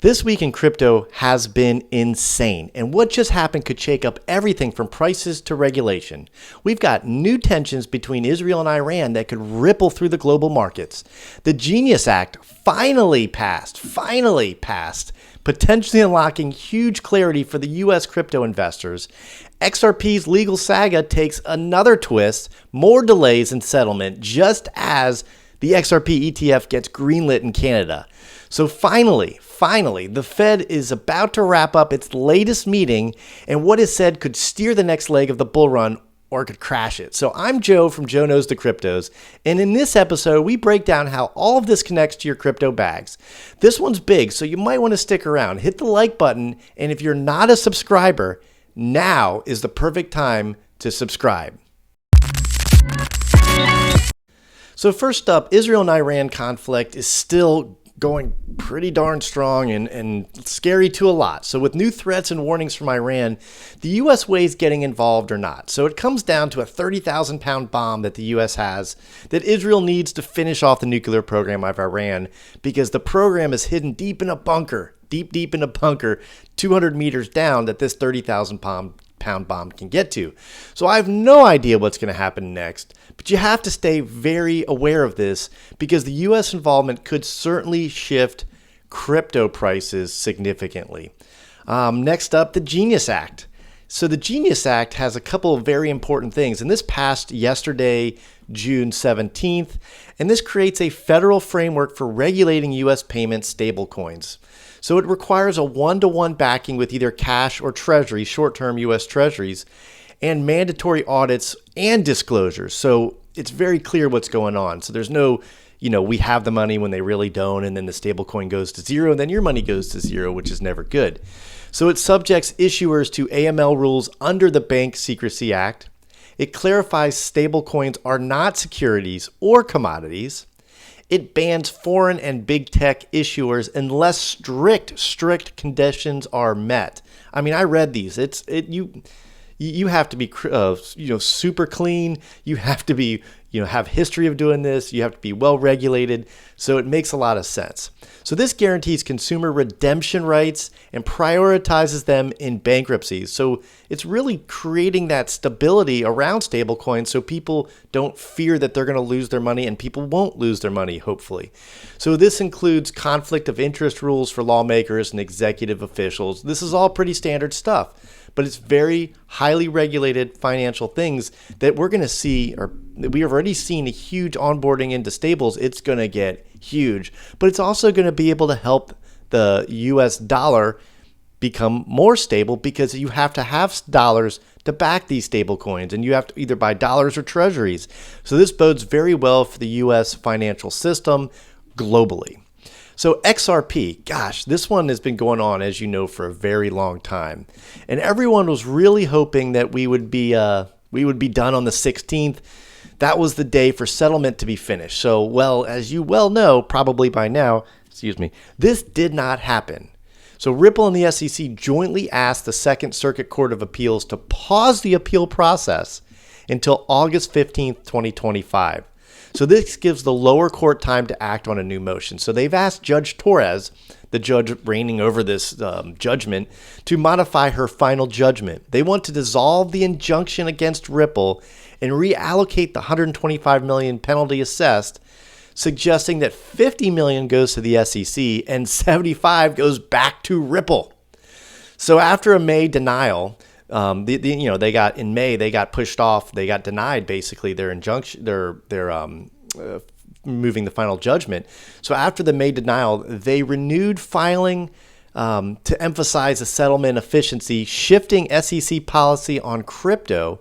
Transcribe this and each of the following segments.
This week in crypto has been insane, and what just happened could shake up everything from prices to regulation. We've got new tensions between Israel and Iran that could ripple through the global markets. The Genius Act finally passed, potentially unlocking huge clarity for the US crypto investors. XRP's legal saga takes another twist, more delays in settlement just as the XRP ETF gets greenlit in Canada. So finally, the Fed is about to wrap up its latest meeting, and what is said could steer the next leg of the bull run or could crash it. So I'm Joe from Joe Knows the Cryptos, and in this episode, we break down how all of this connects to your crypto bags. This one's big, so you might want to stick around. Hit the like button, and if you're not a subscriber, now is the perfect time to subscribe. So first up, Israel and Iran conflict is still going pretty darn strong and scary to a lot. So with new threats and warnings from Iran, the U.S. weighs getting involved or not. So it comes down to a 30,000 pound bomb that the U.S. has that Israel needs to finish off the nuclear program of Iran because the program is hidden deep in a bunker, deep in a bunker, 200 meters down that this 30,000 pound bomb can get to. So I have no idea what's going to happen next, but you have to stay very aware of this because the U.S. involvement could certainly shift crypto prices significantly. Next up, the Genius Act. So the Genius Act has a couple of very important things, and this passed yesterday, June 17th, and this creates a federal framework for regulating U.S. payment stablecoins. So it requires a one-to-one backing with either cash or treasuries, short-term U.S. treasuries, and mandatory audits and disclosures. So it's very clear what's going on. So there's no, we have the money when they really don't, and then the stablecoin goes to zero, and then your money goes to zero, which is never good. So it subjects issuers to AML rules under the Bank Secrecy Act. It clarifies stablecoins are not securities or commodities. It bans foreign and big tech issuers unless strict conditions are met. I mean, I read these. You have to be super clean. You have to be have history of doing this. You have to be well regulated. So it makes a lot of sense. So this guarantees consumer redemption rights and prioritizes them in bankruptcies. So it's really creating that stability around stablecoins so people don't fear that they're going to lose their money, and people won't lose their money, hopefully. So this includes conflict of interest rules for lawmakers and executive officials. This is all pretty standard stuff, but it's very highly regulated financial things that we're going to see, or we have already seen a huge onboarding into stables. It's going to get huge, but it's also going to be able to help the US dollar become more stable because you have to have dollars to back these stable coins, and you have to either buy dollars or treasuries. So this bodes very well for the US financial system globally. So XRP, gosh, this one has been going on, as you know, for a very long time. And everyone was really hoping that we would be done on the 16th. That was the day for settlement to be finished. So, well, as you well know, probably by now, this did not happen. So Ripple and the SEC jointly asked the Second Circuit Court of Appeals to pause the appeal process until August 15th, 2025. So this gives the lower court time to act on a new motion. So they've asked Judge Torres, the judge reigning over this judgment, to modify her final judgment. They want to dissolve the injunction against Ripple and reallocate the $125 million penalty assessed, suggesting that $50 million goes to the SEC and $75 goes back to Ripple. So after a May denial, they got pushed off. They got denied basically their injunction, their moving the final judgment. So after the May denial, they renewed filing to emphasize a settlement efficiency, shifting SEC policy on crypto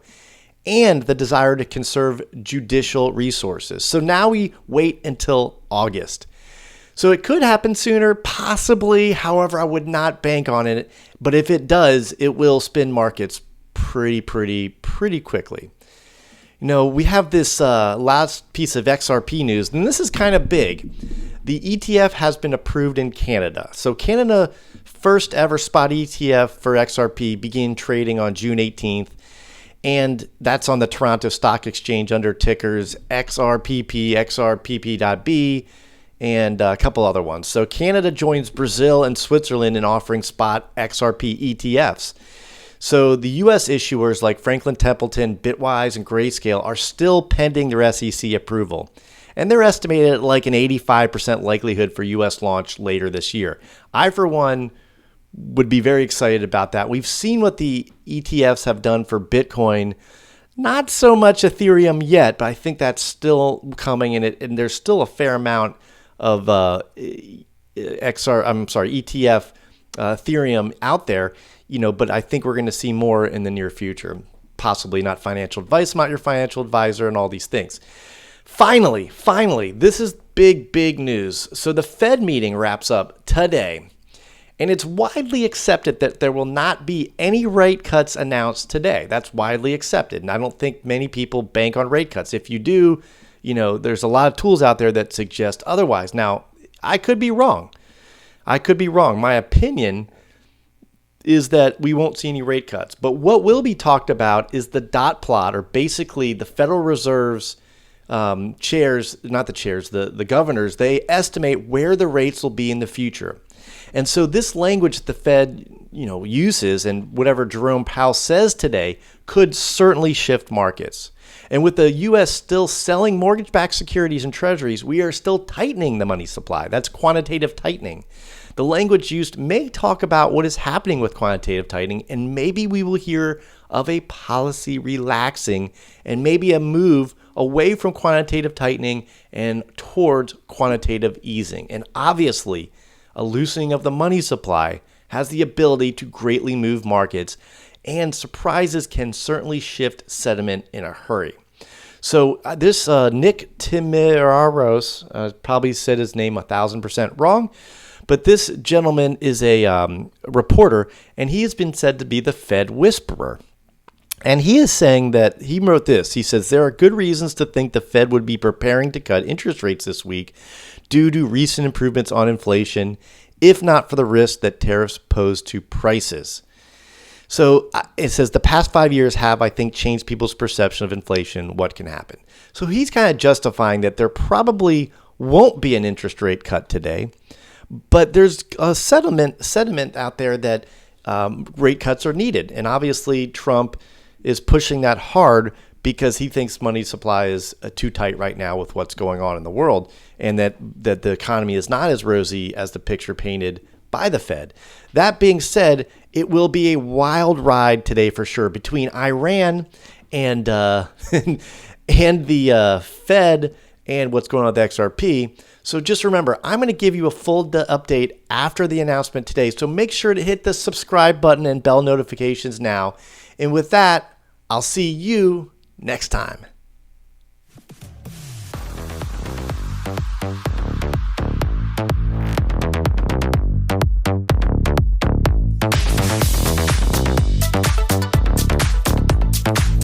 and the desire to conserve judicial resources. So now we wait until August. So it could happen sooner, possibly. However, I would not bank on it. But if it does, it will spin markets pretty quickly. We have this last piece of XRP news, and this is kind of big. The ETF has been approved in Canada. So Canada, first ever spot ETF for XRP, began trading on June 18th. And that's on the Toronto Stock Exchange under tickers XRPP, XRPP.B, and a couple other ones. So Canada joins Brazil and Switzerland in offering spot XRP ETFs. So the U.S. issuers like Franklin Templeton, Bitwise, and Grayscale are still pending their SEC approval. And they're estimated at like an 85% likelihood for U.S. launch later this year. I, for one, would be very excited about that. We've seen what the ETFs have done for Bitcoin. Not so much Ethereum yet, but I think that's still coming, and there's still a fair amount of ETF Ethereum out there, but I think we're going to see more in the near future. Possibly not financial advice, not your financial advisor, and all these things. Finally, this is big news. So the Fed meeting wraps up today, and it's widely accepted that there will not be any rate cuts announced today. That's widely accepted, and I don't think many people bank on rate cuts. If you do, there's a lot of tools out there that suggest otherwise. Now, I could be wrong. My opinion is that we won't see any rate cuts. But what will be talked about is the dot plot, or basically the Federal Reserve's the governors, they estimate where the rates will be in the future. And so this language the Fed, uses, and whatever Jerome Powell says today, could certainly shift markets. And with the U.S. still selling mortgage-backed securities and treasuries, we are still tightening the money supply. That's quantitative tightening. The language used may talk about what is happening with quantitative tightening, and maybe we will hear of a policy relaxing and maybe a move away from quantitative tightening and towards quantitative easing. And obviously, a loosening of the money supply has the ability to greatly move markets, and surprises can certainly shift sentiment in a hurry. So this Nick Timiraos, probably said his name 1,000% wrong, but this gentleman is a reporter, and he has been said to be the Fed whisperer. And he is saying that, he wrote this, he says, there are good reasons to think the Fed would be preparing to cut interest rates this week due to recent improvements on inflation, if not for the risk that tariffs pose to prices. So it says the past 5 years have, I think, changed people's perception of inflation, what can happen. So he's kind of justifying that there probably won't be an interest rate cut today, but there's a sentiment out there that rate cuts are needed. And obviously Trump is pushing that hard because he thinks money supply is too tight right now with what's going on in the world, and that the economy is not as rosy as the picture painted by the Fed. That being said, it will be a wild ride today for sure between Iran and and the Fed and what's going on with XRP. So just remember, I'm going to give you a full update after the announcement today. So make sure to hit the subscribe button and bell notifications now. And with that, I'll see you next time.